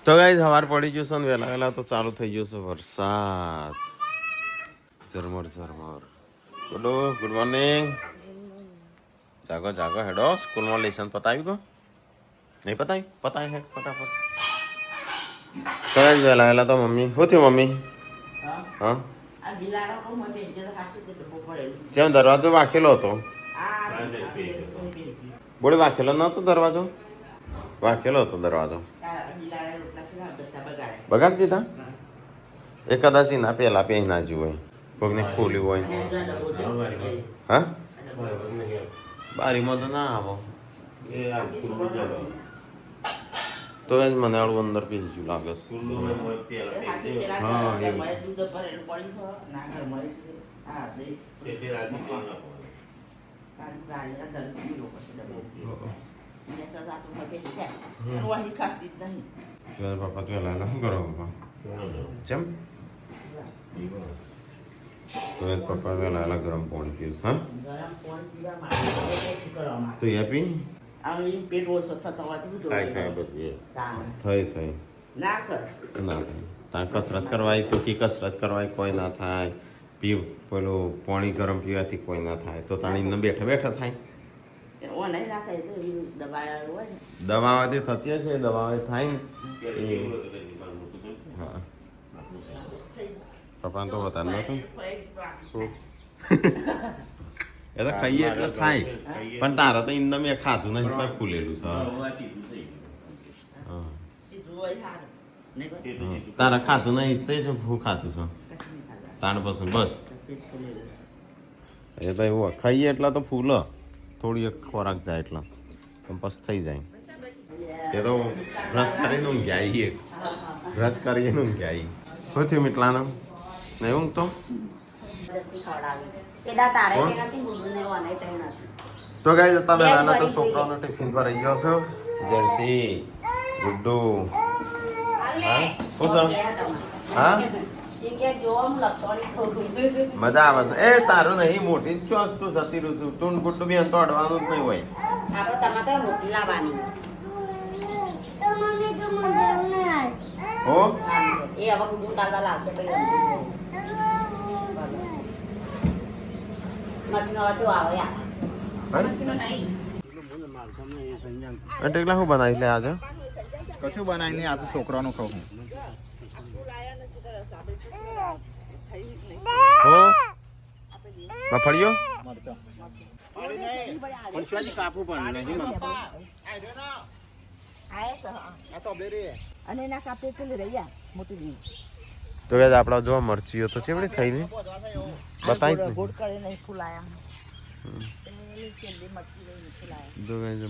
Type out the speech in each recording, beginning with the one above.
તો ગાઈસ સવાર પડી ગયું છે ને વહેલા વહેલા તો ચાલુ થઈ ગયો છે વરસાદ. ઝરમર ઝરમર. Good morning. જાગો જાગો હેડો સ્કૂલમાં લેસન પતાવ્યું કો નહીં પતાવ્યું પતાય હેડ ફટાફટ. તો ગાઈસ વહેલા વહેલા તો મમ્મી શું થયું મમ્મી? હા જેમ દરવાજો વાંખેલો હતો. બોલે વાંખેલો નતો દરવાજો? વાંખેલો હતો દરવાજો. બગાડી દીધા? એ કદાચ એના પહેલા પહેના જ હોય કોઈને ખોલ્યું હોય. હા બારીમાં તો ના આવો તો જ મને આવું અંદર પહેરજું લાગે છે. હા પપ્પા તો વહેલા શું કરો પપ્પા? જેમ તો પપ્પા વહેલા ગરમ પાણી પીવું. હા તો એ પી થઈ ના થાય. ત્યાં કસરત કરવાય તો કસરત કરવાય કોઈ ના થાય. પેલું પાણી ગરમ પીવાથી કોઈ ના થાય તો તાણીને બેઠા બેઠા થાય. દવાથી થતી હશે દવા થાય ને. હા પપ્પાને તો બતા નતું એ તો ખાઈએ એટલે થાય પણ તારા તો ઇન્દમ એ ખાતું નહીં તો ફૂલેલું છે. તારા ખાતું નહીં તે જ હું ખાતું છું તાણ પસંદ બસ. એ તો એવું ખાઈએ એટલા તો ફૂલ થોડી એક ખોરાક જાય એટલા બસ થઈ જાય. એ તો બ્રશ કરીને ઊંઘ્યા એક બ્રશ કરીને ઊંઘ્યા. શું થયું મીટલાનો નહીં ઊંઘતો? તો ગાઈસ હતા વહેલા તો છોકરાઓનો ટિફિન પર આવી ગયો છો. જર્સી ગુડ્ડુ હા મજા આવે છે. એ તારું નહીં મોટી ચોક તું સતી રૂસું તું ગુડ્ડુ બી તો અડવાનું જ નહીં હોય. હો ટેકલા શું બનાવી લે આજે? કશું બનાવી નહીં આ તો છોકરાનું ખાવું. હો મફળિયો કાપવું પણ તો યાદ આપડા જોવા મરચીઓ તો ચેવડી થઈ ને બતાવી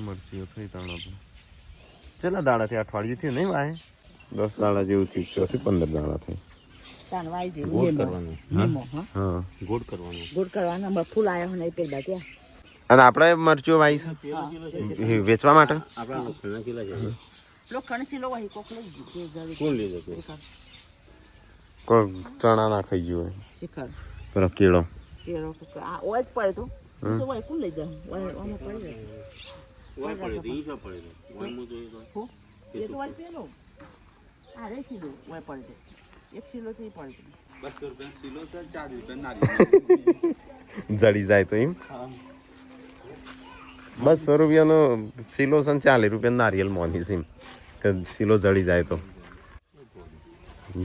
મરચીઓ થઈ તાણો તો ચેલા દાડાથી અઠવાડિયું થયું નહીં વાય 10 દાડા જેવું થયું 15 દાડા થઈ. અને આપણે મરચીઓ વાવી છે વેચવા માટે. કોઈ ચણા ના ખાઈ ગયું હોય પેલો કેળો જડી જાય તો એમ 200 રૂપિયાનો સિલો છે 40 રૂપિયા નારિયેલ મોની છે કે સિલો જડી જાય તો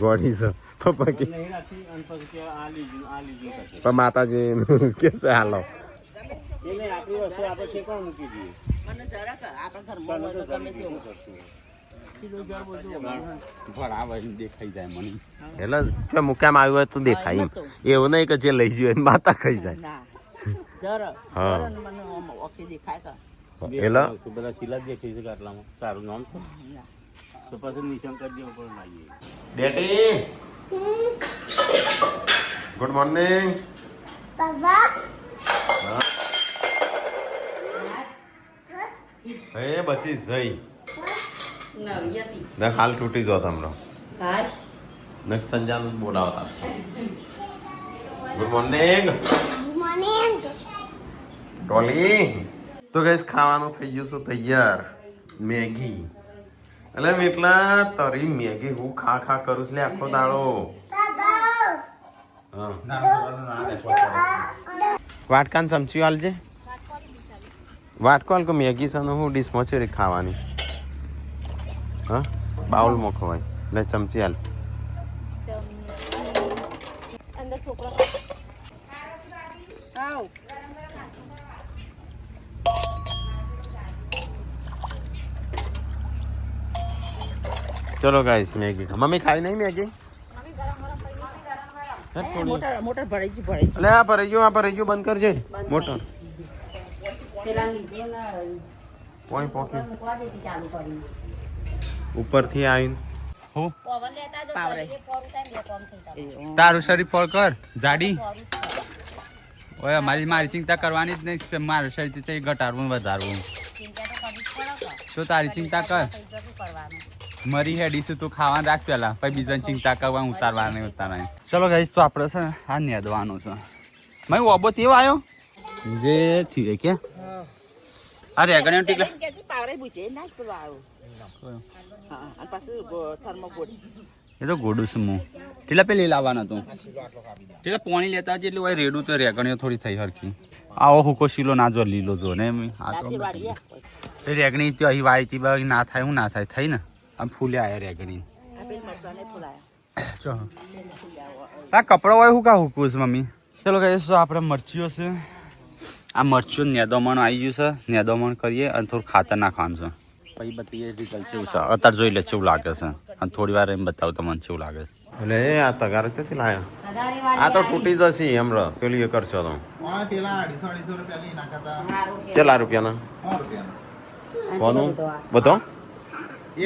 ગોળી છે પપ્પા કે પણ માતાજી કે છે હાલો એટલે મુકામ આવ્યું હોય તો દેખાય એમ એવું નહીં કે જે લઈ જાય માતા ખાઈ જાય. હા એટલે બધા સિલા દેખાય છે આટલામાં સારું નામ છે તો પછી નિશાન કરી દેવું પડે લાગીએ. બેટી ગુડ મોર્નિંગ એ બચી જઈ ને હાલ તૂટી જો તમરો ને સંજાનું બોલાવતા. ગુડ મોર્નિંગ ટોલી. તો ગાઈસ ખાવાનું થઈ ગયું છે તૈયાર મેગી એટલે એટલા તરી મેગી હું ખા ખા કરું છું લે આખો દાડો. હા વાટકાન ચમચી હાલજે. વાટકો હાલ કે મેગી છે હું ડીશમાં છે ખાવાની. હા બાઉલમાં ખવાય એટલે ચમચી હાલ. અંદર છોકરો આવ ચલો ગાઈસ મેગી મમ્મી ખાઈ નહીં મેગી. મોટર ભરાઈ ગયું એટલે આ ભરાઈ ગયું બંધ કરજે મોટર. પાણી પોકી ઉપરથી આવીને તારું શરીર ફોડ કર જાડી. ઓય મારી ચિંતા કરવાની જ નહીં. મારું શરીર છે ઘટાડવું વધારવું. તો તારી ચિંતા કર. મરી હેડીશું તું ખાવાનું રાખ પેલા પછી બીજાની ચિંતા કરવાનું ઉતારવાની. ચલો ગાઈસ તો આપણે છે આ નેદવાનું છે. મેં ઓબો તેવો આવ્યો જે થયું કે આ રેગણ્યો ટીકલા એ તો ગોડું છું હું ટીલા પેલી લાવવાનો હતું. ટીલા પાણી લેતા એટલે હોય રેડું તો રેગણીઓ થોડી થઈ હરખી. આવો હુકો શીલો ના જો લીલો જો ને આ તો રેગણી તો અહીં વાળી બા ના થાય હું ના થાય થઈ ને આમ ફૂલે આયા રેગણી. આ કપડો હોય હું કા હુકું છે મમ્મી. ચલો કહીશ તો આપણે મરચીઓ છે. આ મરચીઓ નેદોમણ આવી ગયું છે. નેદોમણ કરીએ અને થોડું ખાતર નાખવાનું છે. પછી બધી રિઝલ્ટ કેવું છે અત્યારે જોઈ લે કેવું લાગે છે. અને થોડી વાર એમ બતાવું તમને કેવું લાગે છે. એટલે આ તગાર ક્યાંથી લાયો? આ તો તૂટી જશે હમણાં પેલું એ કરશો તો. પેલા 250 રૂપિયા લઈ નાખતા કેટલા રૂપિયાના? 100 રૂપિયા કોનું બધો?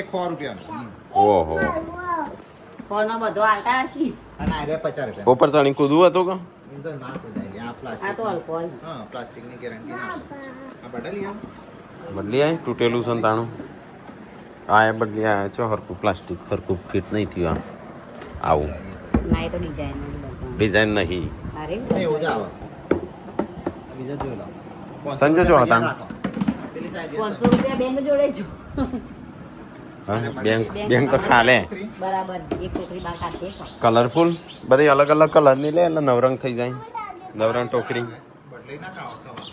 એક 100 રૂપિયા ઓહો કોનો બધો આલતા હશે અને આ 50 રૂપિયા ઉપર ચણી કૂદવું હતું કે એ તો ના કુદાય આ આ પ્લાસ્ટિક તો અલ્કોહોલ હા પ્લાસ્ટિકની ગેરંટી ના આ બદલી આમ બદલી આવી તૂટેલું છે ને તાણું. આ એ બદલી આવ્યા છો હરકું પ્લાસ્ટિક હરકું ફિટ નહીં થયું. આવું ના એ તો ડિઝાઇન ડિઝાઇન નહીં. અરે એવું જ આવે બીજા જોઈ લો સંજો જો હતા પેલી સાઈડ 500 રૂપિયા બેંક જોડે છો બેંક તો ખાલે બરાબર એક ટોકરી બાર કાઢ દે કલરફુલ બધી અલગ અલગ કલરની લે એટલે નવરંગ થઈ જાય. નવરંગ ટોકરી બદલી ના ખાવા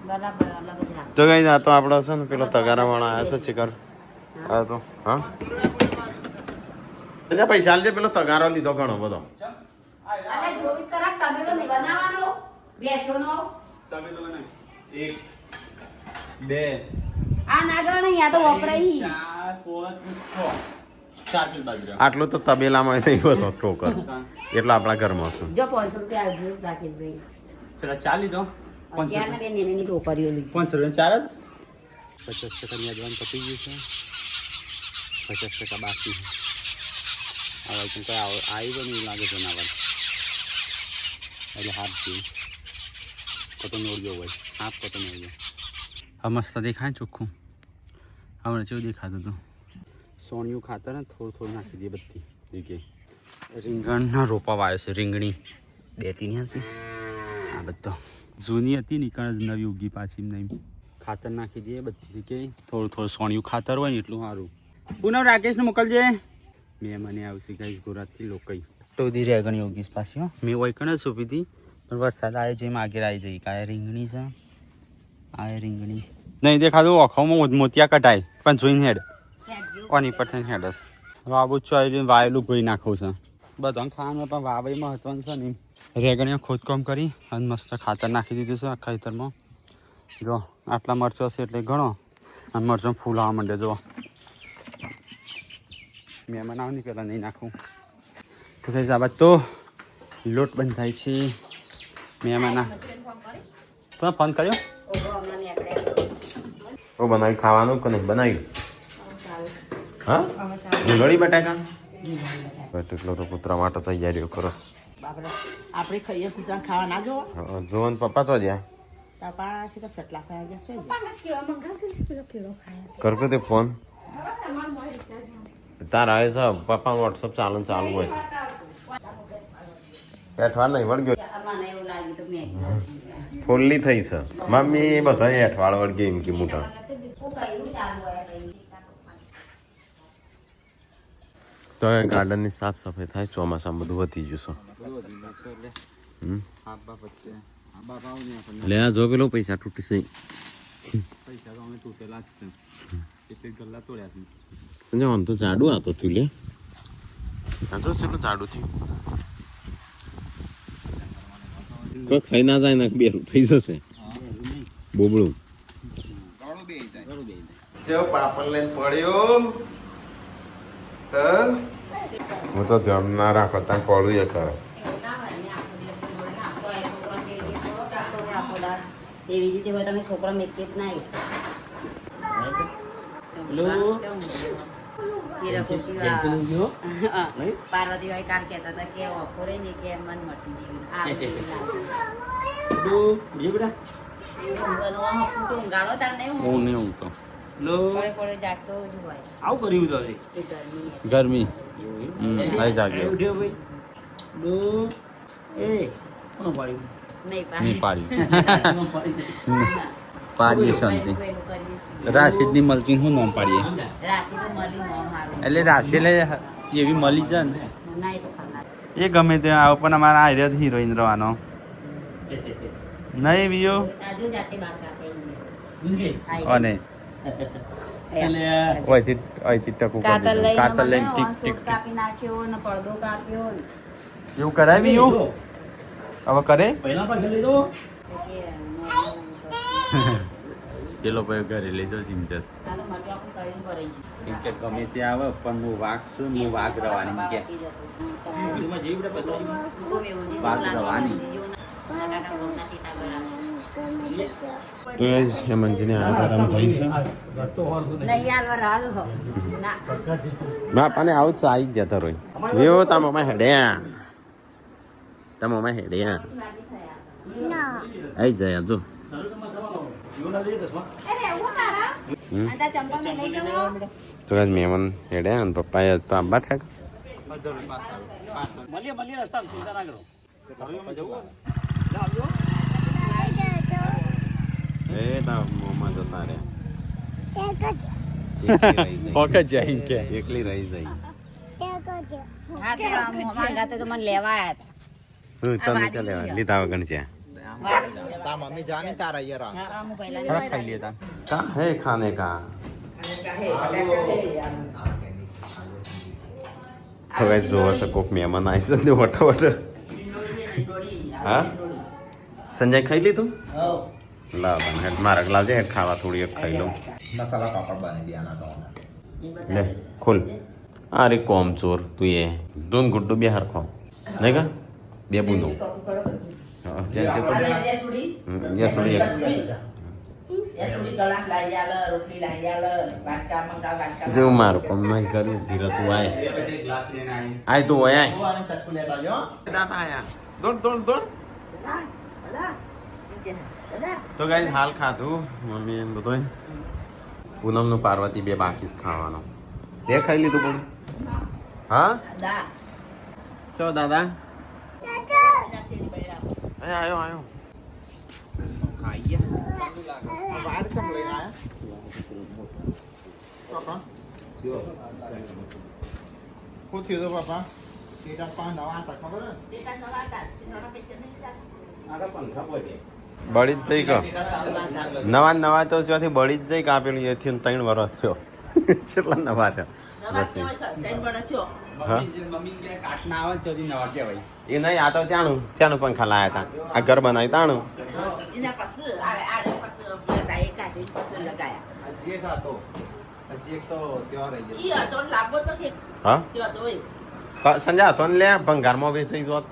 બરાબર અલગ જ રાખ તો કઈ આ તો આપણો છે ને પેલો તગારા વાળા આવ્યા છે શિખર. હા તો હા પૈસા આલજે પેલો તગારો લીધો ઘણો બધો. અરે જોવી કરા તમેલો નહીં બનાવવાનો બેસોનો એક બે આ નાગરો નહીં આ તો વપરાઈ 4 5 6 4 કિલો બાજરા. આટલું તો તબેલામાં નહીં બધો ટોકર એટલા આપણા ઘરમાં છે. જો 500 રૂપિયા આવજો રાકેશભાઈ ચલા 4 લીધો. ચાર ને બે નેની ટોકરીઓ લીધી 500 રૂપિયા 4 જ 50% યાદવાન પતી ગયું છે. 50% બાકી છે. હવે તું કઈ આવી પણ એવું લાગે જનાવર એટલે હાથ જેવું કતો નોળ્યો હોય હાથ કતો નોળ્યો. હા મસ્ત દેખાય ચોખ્ખું. હમણાં જેવું દેખાતું હતું. સોનિયું ખાતર ને થોડું નાખી દઈએ બધી જગ્યાએ. રીંગણના રોપા વાવ્યો છે. રીંગણી ડેટી નહીં હતી આ બધો જૂની હતી નીકળ નવી ઉગી પાછી નહીં. ખાતર નાખી દઈએ બધી જગ્યાએ. થોડું સોનિયું ખાતર હોય ને એટલું સારું. પૂનમ રાકેશને મોકલજે. મેં મને આવશે કઈ ગોરાતથી લોકઈ તો દી રેગણી ઉગીશ પાછી. હો મેં હોય કણ સોંપી હતી પણ વરસાદ આવ્યો છે એમાં આગળ આવી જઈ. કાંઈ રીંગણી છે આ રીંગણી નહીં દેખાતું. ઓખામાં મોતિયા કટાય પણ જોઈને હેડ કોની પર થઈને હેડ હશે. વાબુ ચોઈ વાયેલું ગોઈ નાખવું છે બધા ખાવાનું પણ વાવાઈ મહત્વનું છે ને. રેગણીઓ ખોદકામ કરી અને મસ્ત ખાતર નાખી દીધું છે આખા ખેતરમાં. જો આટલા મરચો છે એટલે ઘણો અને મરચો ફૂલ આવવા માંડે. જો મહેમાન આવે ને પહેલાં નહીં નાખવું તો થઈ આ બાદ તો લોટ બંધ થાય છે. મહેમાન તમે ફોન કર્યો? ઓ બનાવ્યું ખાવાનું કે નહીં બનાવ્યું? હા રીંગણી બટાકા એટલો તો પુત્ર માટે તૈયારીઓ કરો. આપણે ખાઈએ કુતરા ખાવા ના જો જોવન પપ્પા તો જ્યાં પપ્પા શીખર સટલા ખાયા ગયા કરતો તે ફોન તારા આવે છે પપ્પા વોટ્સઅપ ચાલુ હોય છે. એઠવાડ નહીં વળગ્યો મને એવું લાગ્યું તો મેં ફૂલ્લી થઈ છે મમ્મી બધા એઠવાડ વળગે એમ કે મોટા તો ગાર્ડનની સાફ સફાઈ થાય ચોમાસામાં બધું વધી ગયું છે લે આ જો પેલો પૈસા તૂટી છે પૈસા તો અમે તૂટેલા જ છે એટલે ગલ્લા તોડ્યા છે સંજય આમ તો જાડું આતો થયું લે આ જો ચેટલું જાડું થયું કોઈ ખાઈ ના જાય ને બેરું થઈ જશે બોબડું ગળું બે જાય જો પાપડ લઈને પડ્યો હું તો ધ્યાન ના રાખો ત્યાં પડું એ કરે એવી રીતે હોય તમે છોકરા મેકે જ ના પાર્વતી ભાઈ કાલ કહેતા હતા કે ઓફોરે ને કે મન મટી જેવી ઊંઘાડો તાર નહીં હું નહીં ઊંઘતો પડે પડે જાગતો જ હોય આવું કર્યું તો એ ગરમી ગરમી ભાઈ જાગ્યો નહીં પાડી પાડીએ શાંતિ રાશિદની મલકી હું નામ પાડીએ રાશિ તો મળી ન મારું એટલે રાશિ એટલે એવી મળી છે ને ના એ તો ખાના એ ગમે તે આવો પણ અમારા આર્ય હિરોઈન રવાનો નહીં બીજો આજુ જાતે બાર કાપે અને ઓયથી ટકું કાતર લઈને કાતર લઈને ટીક ટીક કાપી નાખ્યો ને પડદો કાપ્યો ને એવું કરાવી એવું હવે કરે એ લોકો ઘરે લીધો ચિંતા કે ગમે તે આવે પણ હું વાઘ છું હું વાઘ રવાની કે વાઘ રવાની તો એ હેમંતજીને આરામ થઈ છે બાપાને આવું જ આવી જ જતા રોય એવો તા મમ્મા હેડ્યા તા મમ્મા હેડ્યા આવી જાય જો તો આજ મહેમાન હેડ્યા અને પપ્પાએ તો આંબા થયા એ તા મોમાં જતા રહ્યા એકલી રહી જાય તો મને લેવા આવ્યા હું તને ચાલે લીધા વગર છે તા મમ્મી જાને તારા અહીંયા રાખ હતા હું પહેલા થોડા ખાઈ લેતા का है खाने का तो गाइस जो ऐसा कोक मेहमान आए से ने वट वट हाँ संजय खाई ली तू ला बन हेड मारक लाव जे हेड खावा थोड़ी एक खाई लो મસાલા પાપડ બની દિયાના તો ले खोल अरे कॉम चोर तू ये दोन गुड्डू बे हर खाओ नहीं का बे बुंदो जैसे तो ये सुनी जो मार कम नहीं करी धीरे तू आए आए तू आए ચટકુ લેતા જો दादा आया दौड़ दौड़ दौड़ તો ગાઈસ હાલ ખાધું મમ્મી એમ બધું પૂનમનું પાર્વતી બે બાકી જ ખાવાનો તે ખાઈ લીધું પણ હા ચો દાદા આયો આયો ખાઈએ બહાર સમ લઈને આયા પાપા જો પૂછ્યું તો પાપા ટીટા પાંચ નવા તક ખબર બળી જ જઈ કા નવા નવા તો ત્યાંથી બળી જ જઈ કા પેલું એથી 3 વર્ષ થયો કેટલા નવા થયો મમ્મી કાટના આવે તો નવા કહેવાય એ નહીં આ તો ચાનું પંખા લાયા હતા આ ઘર બનાવી તાણું હજી એક હતો હજી એક તો ત્યાં રહી ગયો હા સંજા હતો ને લે ભંગારમાં વેચાઈ જોત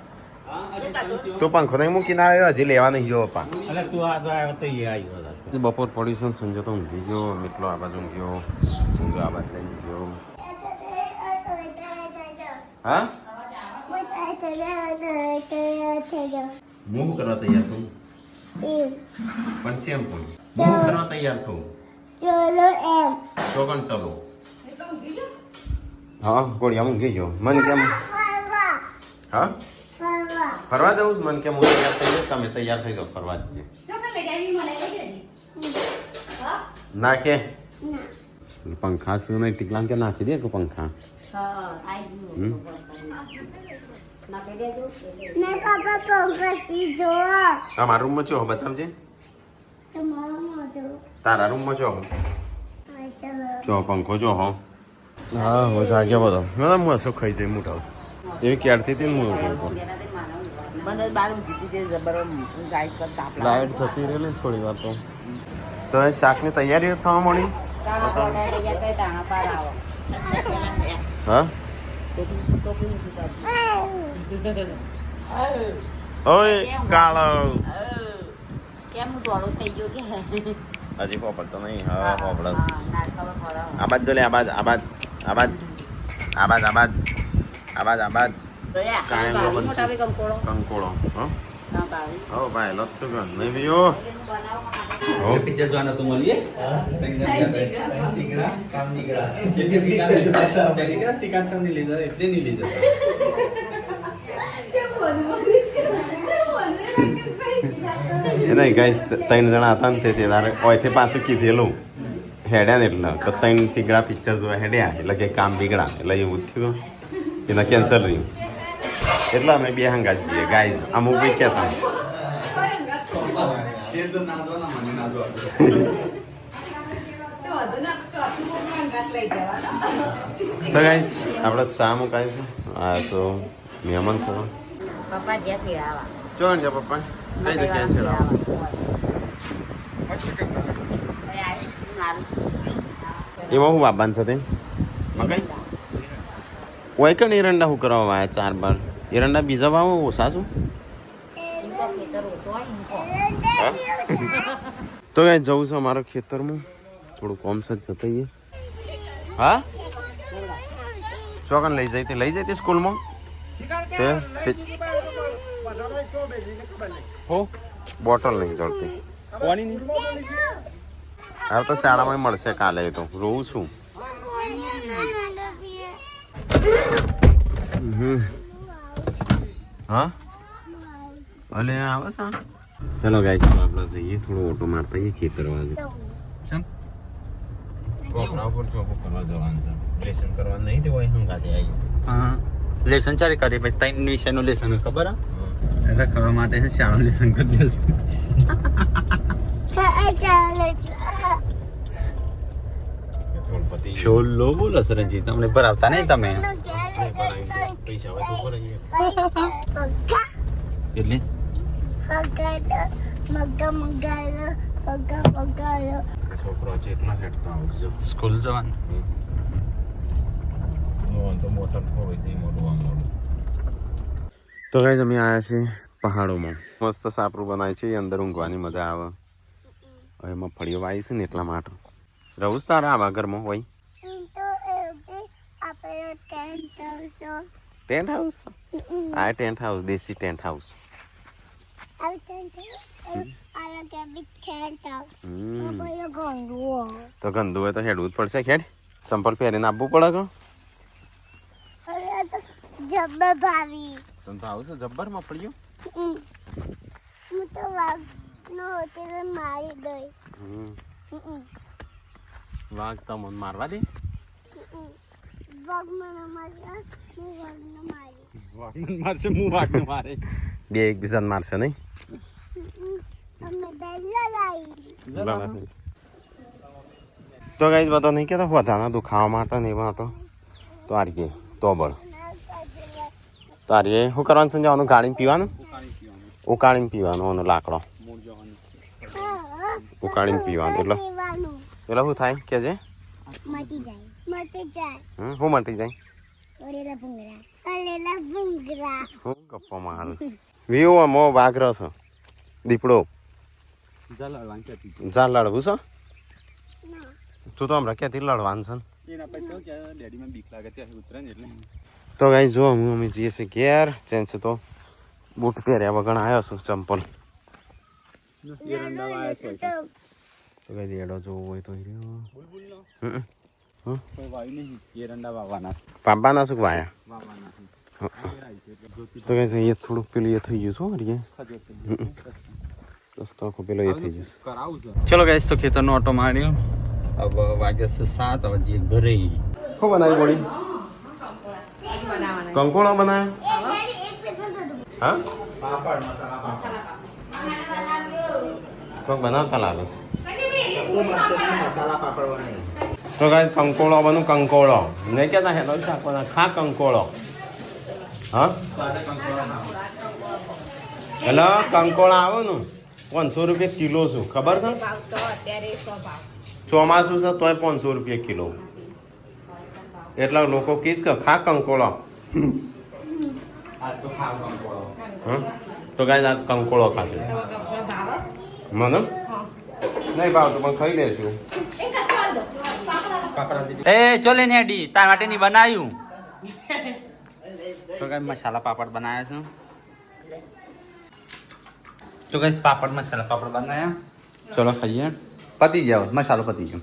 તો પંખો નહીં મૂકીને આવ્યો હજી લેવા નહીં ગયો પપ્પા અરે તું આ તો આવ્યો તો એ આવ્યો બપોર પડ્યું છે ને સંજો તો ઊંઘી ગયો મિત્રો આ બાજુ ગયો સંજો આ બાજુ લઈને ગયો હા મૂવ કરવા તૈયાર થવું પણ સેમ પણ મૂવ કરવા તૈયાર થવું તો કોણ ચાલો હા ગોળિયા મૂકી ગયો મને કેમ હા ફરવા જવું જ મને કેમ હું તૈયાર થઈ જાઉં તમે તૈયાર થઈ જાઓ ફરવા જઈએ ના કે પંખા શું નહીં ટીકલા કે નાખી દે કે પંખા હા આઈ હમ? ગયું ના કહી દેજો ને પાપા પંકજી જો આ મારા રૂમમાં છો બતાવજે તમારો જો તારા રૂમમાં છો ચાલો જો પંખો જો હો હા હું જાગ્યો બધો હું શું ખાઈ જાય મોટા એવી ક્યારથી હતી ને હું પંખો મને બાર જીતી જે જબર ગાય કર તાપ લાઈટ જતી રહેલી થોડી વાર તો એ શાકની તૈયારીઓ થવા મળી હા ઓય કાળો કેમ દોડો થઈ ગયો કે હજી પોપડતો નહીં હા પોપડ ના ખબર પડે આબાદ જો લે આબાદ આબાદ આબાદ આબાદ આબાદ આબાદ આબાદ કાંઈ લો બનશે કંકોળો હો ઓ ભાઈ લત છું ગન નહીં ભીઓ હો પિક્ચર જોવાના તો મળીએ ટીકડા કામ નીકળા ટિકટ સમ નહીં લીધા એટલે નહીં લીધા એ નહીં ગાઈસ 3 જણા હતા ને તે તારે ઓયથી પાછું કીધેલું હેડ્યા ને એટલે તો 3 તીગડા પિક્ચર જોવા હેડ્યા એટલે કે કામ બીગડા એટલે એવું થયું એના કેન્સલ રહ્યું એટલે અમે બે હંગા જઈએ ગાઈસ અમુક બી કહેતા એ તો ના દો ના મને ના દો તો ગાઈસ આપણે ચા મુકાઈશું આ તો મહેમાન છો પપ્પા જ્યાં શેરાવા જો ને પપ્પા કઈ જગ્યાએ છે એમાં હું બાબાન સાથે મકાઈ ઓય કે એરંડા હું કરવા આવ્યા 4 બાર એરંડા બીજા ભાવ ઓછા શું તો કઈ જવું છે અમારા ખેતરમાં થોડું કોમ સજ જતા હા ચોકન લઈ જાય તે લઈ જાય તે સ્કૂલમાં હો બોટલ નહીં જળતી હવે તો શાળામાં મળશે કાલે તો રોવું છું હા ભલે આવે છે ચલો ગાઈસ આપણે જઈએ થોડો ઓટો મારતા આવીએ ખેતર બાજુ કોપરા ઉપર ચોકો કરવા જવાનું છે લેસન કરવાનું નહીં તે હોય હંગાતે આવી છે હા લેસન ચારે કરી ભાઈ 3 વિષયનું લેસન ખબર હા એટલે કરવા માટે શાળા લેસન કરી દેશે ગણપતિ છોલો બોલો સરજી તમને ભરાવતા નહીં તમે પૈસા હોય તો ભરાઈએ એટલે છોકરો છે એટલા હેઠતા આવજો સ્કૂલ જવાનું તો મોટર ખોવાઈ જઈ મોટું આમ મોટું તો ગાઈસ અમે આવ્યા છીએ પહાડોમાં મસ્ત સાપરું બનાય છે અંદર ઊંઘવાની મજા આવે હવે મગફળીઓ વાવી છે ને એટલા માટે રહું તારા આવા ઘરમાં હોય ટેન્ટ હાઉસ આ ટેન્ટ હાઉસ દેશી ટેન્ટ હાઉસ તો ગંદુ હોય તો હેડવું જ પડશે ખેડ સંપલ પહેરીને આપવું પડે કે જબ્બર ભાવી તને તો આવું છે જબ્બર મગફળીઓ હું તો વાઘ નો હોતે મારી ગઈ વાઘ તમને મારવા દે વાઘ મને માર્યા હું વાઘને મારી વાગને મારશે હું વાગને મારે બે એકબીજાને મારશે નહીં અમે બેલા લાવી તો ગાઈસ બધા નહીં કહેતા વધાના દુખાવા માટે ને એમાં તો આરીએ તોબળ તારીએ શું કરવાનું સમજાવવાનું ગાળીને પીવાનું ઉકાળીને પીવાનું એનો લાકડો ઉકાળીને પીવાનું એટલે એટલે શું થાય કે છે મટી જાય શું મટી જાય ઓરેલા ભૂંગરા હું ગપ્પો માર વ્યૂ મો વાઘરો છે દીપડો જા લડવું છે તું તો હમણાં ક્યાંથી લડવાનું છે ડેડીમાં બીક લાગે ત્યાં ઉતરે ને એટલે તો ગાઈ જો અમે જઈએ છીએ ઘેર ટ્રેન છે તો બૂટ પહેર્યા વગર આવ્યો છું ચંપલ તો કઈ એડો જોવો હોય તો પાપાના શું વાયા તો કઈ એ થોડુંક પેલું એ થઈ ગયું શું હરીએ રસ્તો આખો પેલો એ થઈ ગયું ચલો ગાઈસ તો ખેતરનો ઓટો માર્યો હવે વાગ્યા છે 7 હવે જે ઘરે શું બનાવી બોડી કંકોળો બનાવ્યો એક પેટમાં દૂધ. હા પાપડ મસાલા પાપડ કોઈક બનાવતા લાગે છે કશું મસ્ત નહીં, મસાલા પાપડ બનાવી તો કાંઈ કંકોળો બનું કંકોળો નહીં કહેતા હેલો શાક બના ખા કંકોળો હા એટલે કંકોળા આવે ને 500 રૂપિયા કિલો છું ખબર છે ચોમાસું છે તોય 500 રૂપિયા કિલો એટલા લોકો કીધ કે ખા કંકોળો આજ તો ખાવ કંકોળો હં? તો કાંઈ આજ કંકોળો ખાશે મને નહીં ભાવતું પણ ખાઈ લેશું એ ચો લેને હેડી તાર માટે ની બનાવ્યું તો કઈ મસાલા પાપડ બનાવ્યા છે તો કઈ પાપડ મસાલા પાપડ બનાવ્યા ચલો ખાઈએ પતી જાવ મસાલો પતી ગયો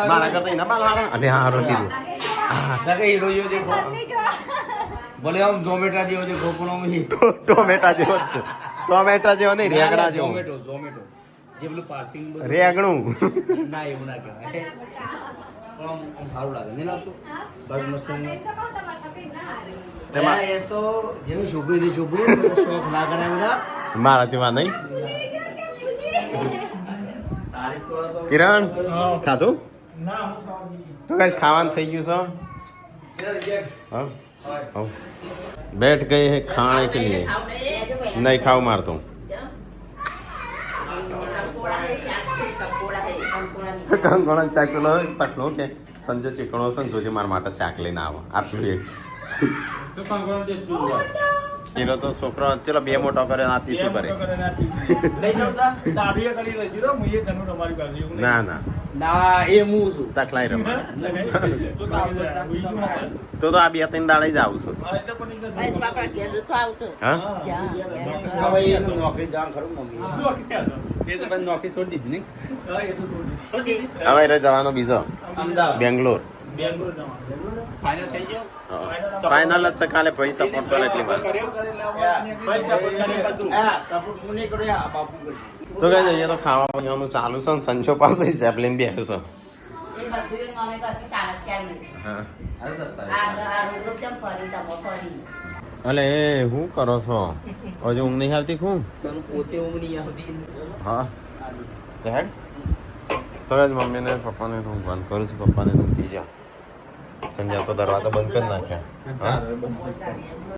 મારા કરતા એના બાલ હારા અને હારો કીધું સગે હીરો જેવો દેખો બોલે આમ ઝોમેટા જેવો દેખો પણ આમ ટોમેટા જેવો જ છે ટોમેટા જેવો નહીં રેગણા જેવો ઝોમેટો જે પેલું પાર્સિંગ રેગણું ના એવું ના કહેવાય પણ આમ સારું લાગે નહીં લાગતું બસ મસ્ત તેમાં એ તો જેનું છોકરી છોકરું શોખ ના કરે બધા મારા જેવા નહીં કિરણ ખાધું તો કઈ ખાવાનું થઈ ગયું છે હા હા बैठ गए हैं खाने के लिए नहीं खाओ मार तो કંકોળા શાક પેલો પટલો કે સંજો ચીકણો છે ને જોજે મારા માટે શાક લઈને આવો આટલું એક એનો તો છોકરો ચલો 2 મોટો કરે આ ત્રીસું કરે ના ના ના એ હું છું તકલાઈ રમા તો આ 2-3 દાડે જ આવું છું હા હવે એ તો નોકરી જાણ ખરું મમ્મી એ તો પછી નોકરી છોડી દીધી ને હવે એ જવાનો બીજો અમદાવાદ બેંગ્લોર ફાઇનલ થઈ ગયો ફાઇનલ જ છે કાલે પૈસા સપોર્ટ કરે એટલી વાત સપોર્ટ હું નહીં કરું આ બાપુ કરી તો કઈ જઈએ તો ખાવા પીવાનું ચાલુ છે ને સંચો પાસે હિસાબ લઈને બેઠો છે એ બધું નોમે કસી તાણસ્યાર નથી હા આ રોજ ચમ ફરી તમો ફરી અલે શું કરો છો હજુ ઊંઘ નહીં આવતી ખૂબ તને પોતે ઊંઘ નહીં આવતી હા હેડ તો જ મમ્મીને પપ્પાને હું બંધ કરું છું પપ્પાને ઊંઘી જાઓ સંજ્યા તો દરવાજો બંધ કરી નાખ્યા હા